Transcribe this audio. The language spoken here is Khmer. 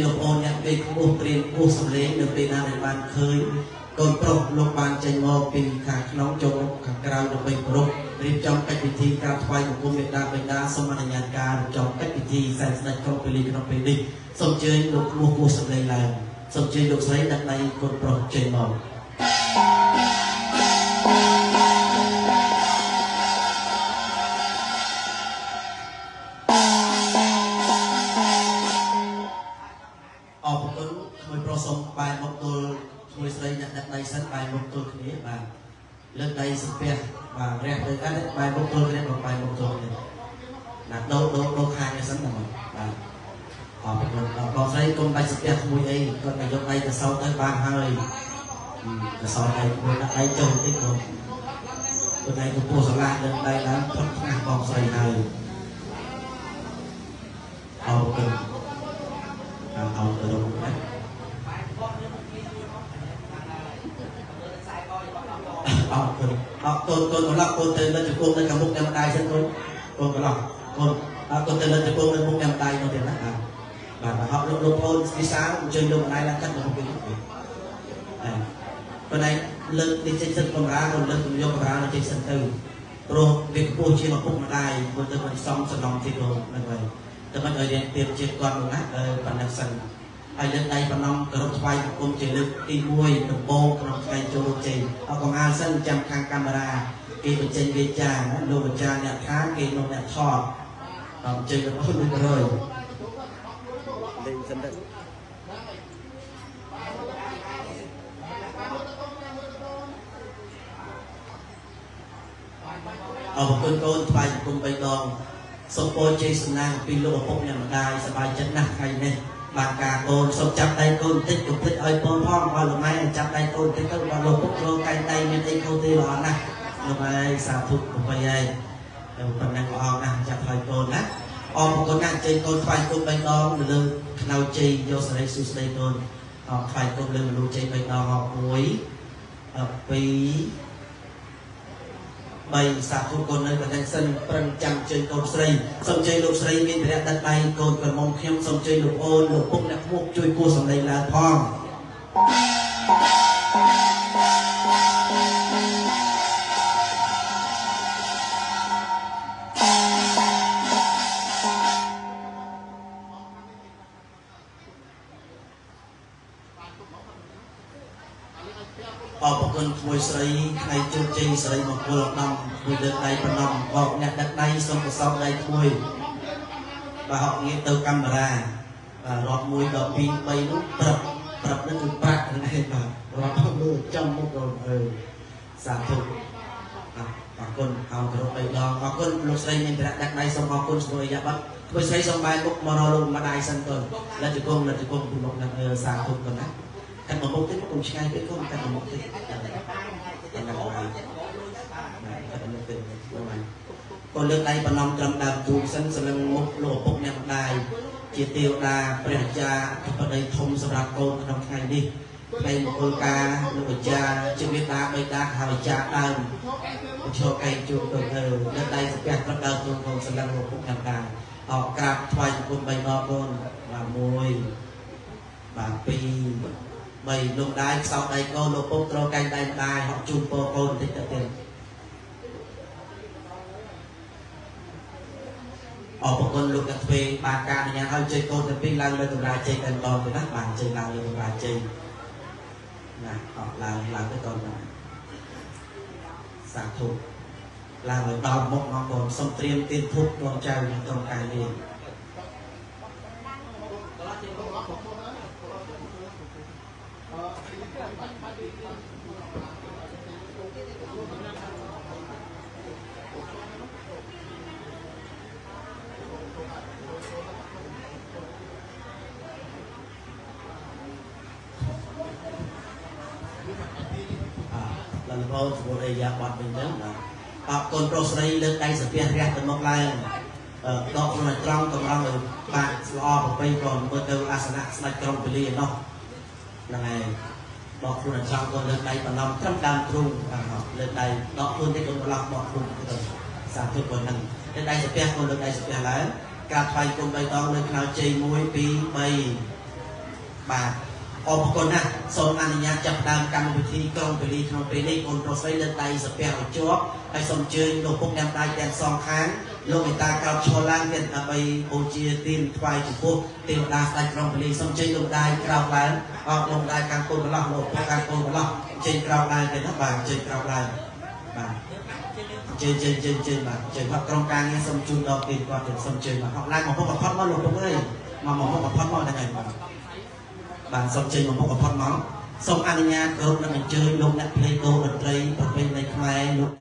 លោកអូនអ្នកពេលគោះព្រៀនគោះសម្លេងនៅពេលណាដែលបានឃើញកូនប្រុសលោកបានចេញមកពីខាងក្នុងចូលខាងក្រៅដើម្បីគោរពរៀបចំកិច្ចពិធីការថ្វាយបង្គំមេត្តាបិតាសូមអនុញ្ញាតការរៀបចំកិច្ចពិធីសែនស្ដេចក្រុងពលីក្នុងពេលនេះសូមអញ្ជើញលោកគោះសម្លេងឡើងសូមអញ្ជើញលោកស្រីដាក់ដៃកូនប្រុសចេញមកបាយមកទល់ជួយស្រីអ្នកដាក់ដៃសិនបាយមកទល់គ្នាបាទលើកដៃសំពះបាទរះទៅអត់បាយមកទល់គ្នាបាយមកទល់គ្នាណាដោខាងសិនបាទបាទអរគុណបងស្រីគុំដៃសំពះមួយអីគាត់ទៅយកដៃទៅសោតទៅបានហើយទៅសោតដៃមួយដាក់ដៃចុះបន្តិចទៅទៅដៃទៅពោះសាឡាលើកដៃឡើងផុតផ្នះបងស្រីហើយអរគុណអរគុណណាអរគុណកូនឡោះកូនទៅលើជង្គង់នៅខាងមុខអ្នកម្ដាយសិនកូនកូនកន្លោះកូនទៅលើជង្គង់នៅមុខអ្នកម្ដាយនោះទៀតណាបាទហត់លោកអូនវិសាលអញ្ជើញលោកម្ដាយឡើងកាត់នៅមុខវិញប៉ុន្តែលើកនេះចេញសិនកាមេរ៉ាក៏លើកយកកាមេរ៉ាទៅចេញសិនទៅព្រោះវាខ្ពស់ជាងឪពុកម្ដាយព្រោះទៅមិនសមសំណងទៀតនោះហ្នឹងហើយតែមិនឲ្យរៀនទៀតជាគាត់នោះណាប៉ុណ្ណឹងសិនហើយលើកដៃបំណងគោរពថ្វាយបង្គំជាលើកទី1ដំបូងក្នុងថ្ងៃចូលរួមចេញអរកំអាលសិនចាំខាងកាមេរ៉ាគេបញ្ចេញវាចាណាលោកអាចារ្យអ្នកថាគេនោះអ្នកថតបញ្ចេញរបស់100លេងសិនទៅអរគុណកូនថ្វាយបង្គំ3ដងសូមពរជ័យសំណាងពីលោកឪពុកអ្នកម្ដាយសប្បាយចិត្តណាស់ថ្ងៃនេះបាទការកូនសូមចាប់ដៃកូនបន្តិចកុំភ្លេចឲ្យពងផងឲ្យលោកម៉ែចាប់ដៃកូនបន្តិចទៅបាទលោកពុកលោកកែងដៃមានអីខុសទេល្អណាស់លោកម៉ែសាធុប្របីហើយប៉ុណ្ណឹងល្អណាស់ចាប់ឲ្យកូនណាអរគុណណាស់ជ័យកូនថ្វាយកូន3ដងនៅលើខ្នើជ័យយកសេរីសុស្ដីកូនថ្វាយកូនលើមនុស្សជ័យ3ដង1 2 3សាធុកូននៅបណ្ដឹងសិនប្រឹងចាំជ័យកូនស្រីសូមជ័យលោកស្រីមានព្រះដាក់ដៃកូនក្រមុំខ្ញុំសូមជ័យលោកអូនលោកពុកអ្នកខ្មុកជួយគោះសម្លេងឡើងផងអរគុណក្មួយស្រីថ្ងៃជោគជ័យស្រីមង្គលដំមួយលើកដៃប្រណំបោកអ្នកដឹកដៃសូមប្រសពដៃក្មួយបើហកងាកទៅកាមេរ៉ារាប់1 12 3នោះប្រាប់នឹងគឺប្រាក់ហ្នឹងឯងបាទរាប់មើលចំមុខដល់សាធុអរគុណអរគោរព3ដងអរគុណលោកស្រីមានប្រាក់ដឹកដៃសូមអរគុណស្រួយយ៉ាបាត់ក្មួយស្រីសូមបែរមុខមករកលោកម្ដាយសិនទៅលទ្ធជង្គង់ពីមុខនឹងសាធុទៅណាកាត់មកមុខទៀតកុំឆ្ងាយពេកកូនកាត់មកមុខទៀតកូនលើកដៃបំណងត្រឹមដើមទូកសិនសម្លឹងមុខលោកឪពុកអ្នកម្ដាយជាទេវតាព្រះអាចារ្យអធិបតីធំសម្រាប់កូនក្នុងថ្ងៃនេះថ្ងៃមង្គលការលោកអាចារ្យជាមេត្តាបិតាហើយអាចារ្យដើមឈរកែងជួបទៅលើកដៃស្ពះត្រឹមដើមទូកកូនសម្លឹងលោកឪពុកអ្នកម្ដាយអរក្រាបថ្វាយបង្គំ3ដងកូនបាទ1បាទ2 3លោកដាយខ្សោយដៃកូនលោកពុកត្រូវកែងដៃម្ដាយហក់ជូនពរកូនបន្តិចទៅទៀតអរគុណលោកកាត់ទ្វេបានការអនុញ្ញាតឲ្យជ័យកូនទាំងពីរឡើងលើកម្រាលជ័យតែម្ដងទៅណាបានជ័យឡើងលើកម្រាលជ័យណាអត់ឡើងទៅកូនណាសាធុឡើងឲ្យដល់មុខមកកូនសូមត្រៀមទៀនធូបកូនចៅក្នុងក្រុមការនេះបងស្រួលអីយ៉ាបាត់វិញទៅបាទអរគុណប្រុសស្រីលើកដៃសាពះរះទៅមុខឡើងដកខ្លួនឲ្យត្រង់តម្រង់ឲ្យបាទល្អប្រពៃក៏មើលទៅអាសនៈស្ដេចក្រុងពលីឯណោះហ្នឹងហើយដកខ្លួនឲ្យត្រង់ក៏លើកដៃបំណងត្រឹមដើមទ្រូងបាទលើកដៃដកខ្លួនទៅកូនប្រឡោះដកខ្លួនទៅសាធុប៉ុណ្ណឹងលើកដៃសាពះកូនលើកដៃសាពះឡើងក្រាបថ្វាយគុំ3ដងនៅខ្នើជ័យ1 2 3 បាទអរគុណណាស់សូមអនុញ្ញាតចាប់ដើមកម្មវិធីក្រុងពលីក្នុងពេលនេះអូនប្រុសស្រីលើកដៃសាពះឲ្យជាប់ហើយសូមអញ្ជើញលោកពុកញ៉ាំដៃទាំងសងខាងលោកមេតាក្រោកឈរឡើងទៀតដើម្បីបូជាទានថ្វាយចំពោះទេវតាស្ដេចក្រុងពលីសូមអញ្ជើញលោកដៃក្រោកឡើងអរលោកម្ដាយខាងកូនម្លោះលោកពុកខាងកូនម្លោះអញ្ជើញក្រោកឡើងទៀតណាបាទអញ្ជើញក្រោកឡើងបាទជើញបាទជើញគាត់ក្រុមការងារសូមជូនដល់គេគាត់ទៅសូមជើញមកហកឡើងមកពុកកផុតមកលោកពុកអើយមកពុកកផុតមកហ្នឹងហើយបាទសូមជើញមកពុកកផុតមកសូមអនុញ្ញាតគ្រប់នឹងអញ្ជើញលោកអ្នកភ្លេងតូរតន្ត្រីប្រពៃណីខ្មែរលោក